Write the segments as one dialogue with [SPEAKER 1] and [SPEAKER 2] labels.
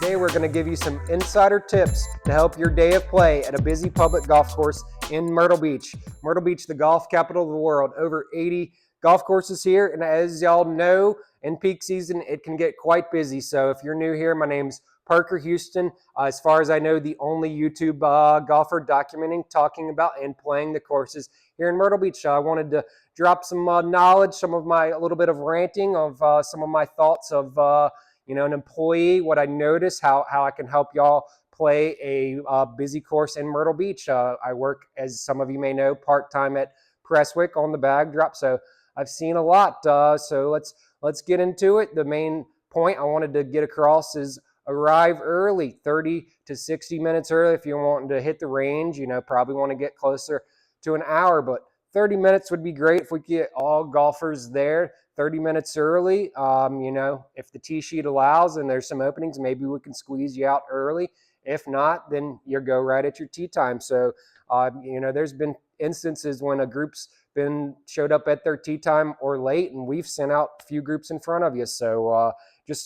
[SPEAKER 1] Today we're going to give you some insider tips to help your day of play at a busy public golf course in Myrtle Beach. Myrtle Beach, the golf capital of the world. Over 80 golf courses here, and as y'all know, in peak season it can get quite busy. So if you're new here, my name's Parker Houston. As far as I know, the only YouTube golfer documenting, talking about, and playing the courses here in Myrtle Beach. I wanted to drop some knowledge, some of my, a little bit of ranting of some of my thoughts of an employee, what I notice, how I can help y'all play a busy course in Myrtle Beach. I work, as some of you may know, part-time at Presswick on the bag drop, so I've seen a lot. So let's get into it. The main point I wanted to get across is arrive early, 30 to 60 minutes early if you're wanting to hit the range. Probably want to get closer to an hour, but 30 minutes would be great if we get all golfers there 30 minutes early. If the tee sheet allows and there's some openings, maybe we can squeeze you out early. If not, then you go right at your tee time. So, there's been instances when a group's showed up at their tee time or late, and we've sent out a few groups in front of you. So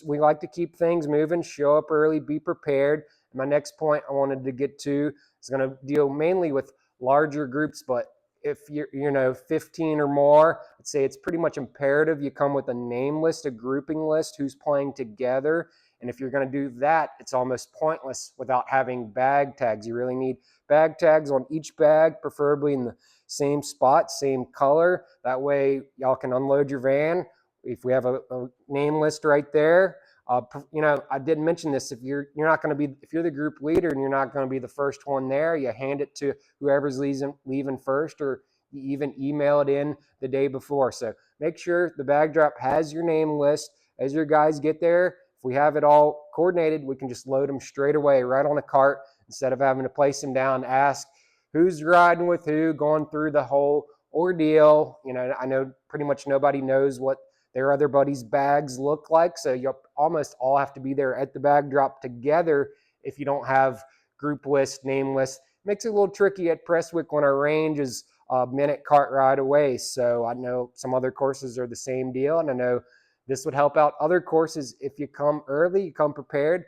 [SPEAKER 1] we like to keep things moving, show up early, be prepared. My next point I wanted to get to is going to deal mainly with larger groups, but if you're 15 or more, I'd say it's pretty much imperative you come with a name list, a grouping list, who's playing together. And if you're going to do that, it's almost pointless without having bag tags. You really need bag tags on each bag, preferably in the same spot, same color. That way y'all can unload your van. If we have a name list right there, I didn't mention this. If you're the group leader and you're not going to be the first one there, you hand it to whoever's leaving first, or you even email it in the day before. So make sure the bag drop has your name list. As your guys get there, if we have it all coordinated, we can just load them straight away right on a cart instead of having to place them down, ask who's riding with who, going through the whole ordeal. I know pretty much nobody knows what their other buddies' bags look like, so you'll almost all have to be there at the bag drop together if you don't have group list, name list. Makes it a little tricky at Presswick when our range is a minute cart ride away. So I know some other courses are the same deal, and I know this would help out other courses. If you come early, you come prepared.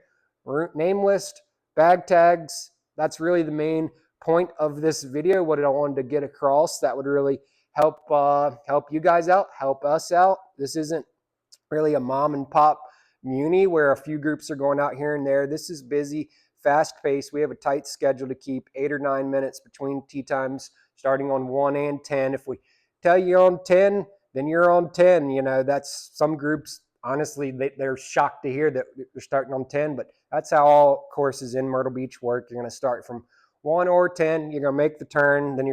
[SPEAKER 1] Name list, bag tags, that's really the main point of this video, what I wanted to get across. That would really help you guys out, help us out. This isn't really a mom and pop muni where a few groups are going out here and there. This is busy, fast paced. We have a tight schedule to keep 8 or 9 minutes between tee times, starting on 1 and 10. If we tell you on 10, then you're on 10. That's some groups, honestly, they're shocked to hear that they're starting on 10, but that's how all courses in Myrtle Beach work. You're going to start from 1 or 10. You're going to make the turn, then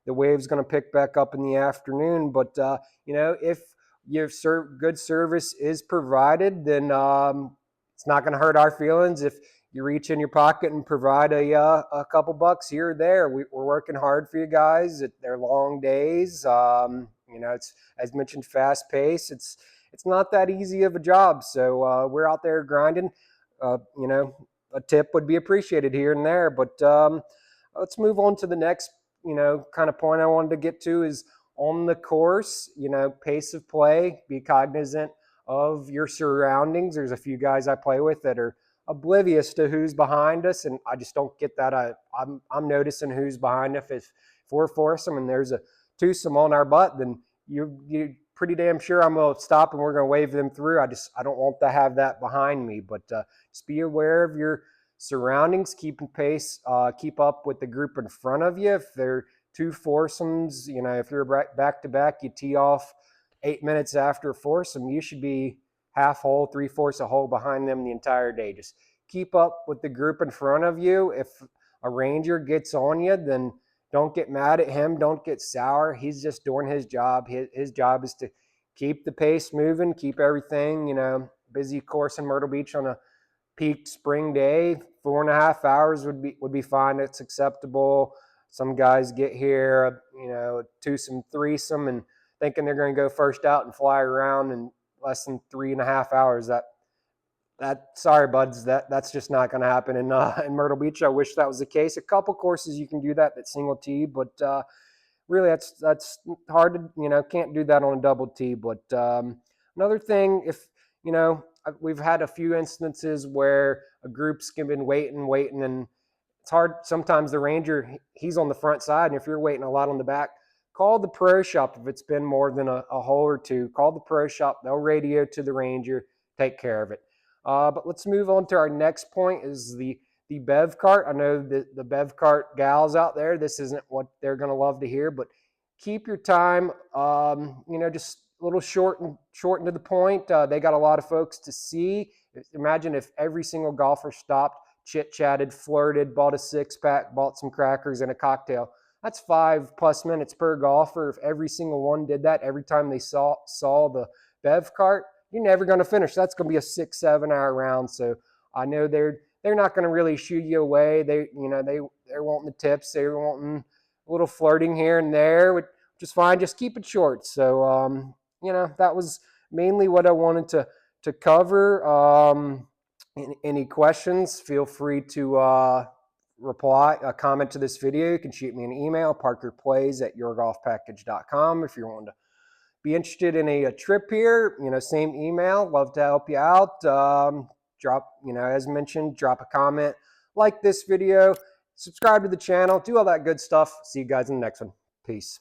[SPEAKER 1] the wave's going to pick back up in the afternoon. But if your good service is provided, then it's not going to hurt our feelings if you reach in your pocket and provide a couple bucks here or there. We're working hard for you guys. They're long days. It's, as mentioned, fast pace. It's not that easy of a job. So we're out there grinding. A tip would be appreciated here and there. But let's move on to the next kind of point I wanted to get to is on the course, pace of play, be cognizant of your surroundings. There's a few guys I play with that are oblivious to who's behind us, and I just don't get that. I'm noticing who's behind us. If we're foursome and there's a twosome on our butt, then you're pretty damn sure I'm going to stop and we're going to wave them through. I don't want to have that behind me, but just be aware of your surroundings, keeping pace, keep up with the group in front of you. If they're two foursomes, if you're back to back, you tee off 8 minutes after a foursome, you should be half hole, 3/4 a hole behind them the entire day. Just keep up with the group in front of you. If a ranger gets on you, then don't get mad at him. Don't get sour. He's just doing his job. His job is to keep the pace moving, keep everything, busy course in Myrtle Beach on a peak spring day. 4.5 hours would be fine. It's acceptable. Some guys get here, twosome, threesome, and thinking they're going to go first out and fly around in less than 3.5 hours. Sorry, buds, that's just not going to happen in Myrtle Beach. I wish that was the case. A couple courses you can do that single tee, but really that's hard to, can't do that on a double tee. But another thing, if you know, we've had a few instances where a group's been waiting, and it's hard. Sometimes the ranger, he's on the front side, and if you're waiting a lot on the back, call the pro shop. If it's been more than a hole or two, call the pro shop. They'll radio to the ranger, take care of it. But let's move on to our next point, is the bev cart. I know the bev cart gals out there, this isn't what they're going to love to hear, but keep your time, just a little short and to the point. They got a lot of folks to see. Imagine if every single golfer stopped, chit-chatted, flirted, bought a six-pack, bought some crackers and a cocktail. That's 5+ minutes per golfer. If every single one did that every time they saw the bev cart, you're never going to finish. That's going to be a 6-7 hour round. So I know they're not going to really shoo you away. They're wanting the tips. They're wanting a little flirting here and there, which is fine. Just keep it short. So that was mainly what I wanted to cover. Any questions, feel free to comment to this video. You can shoot me an email, parkerplays@yourgolfpackage.com. If you're wanting to be interested in a trip here, same email. Love to help you out. As mentioned, drop a comment, like this video, subscribe to the channel, do all that good stuff. See you guys in the next one. Peace.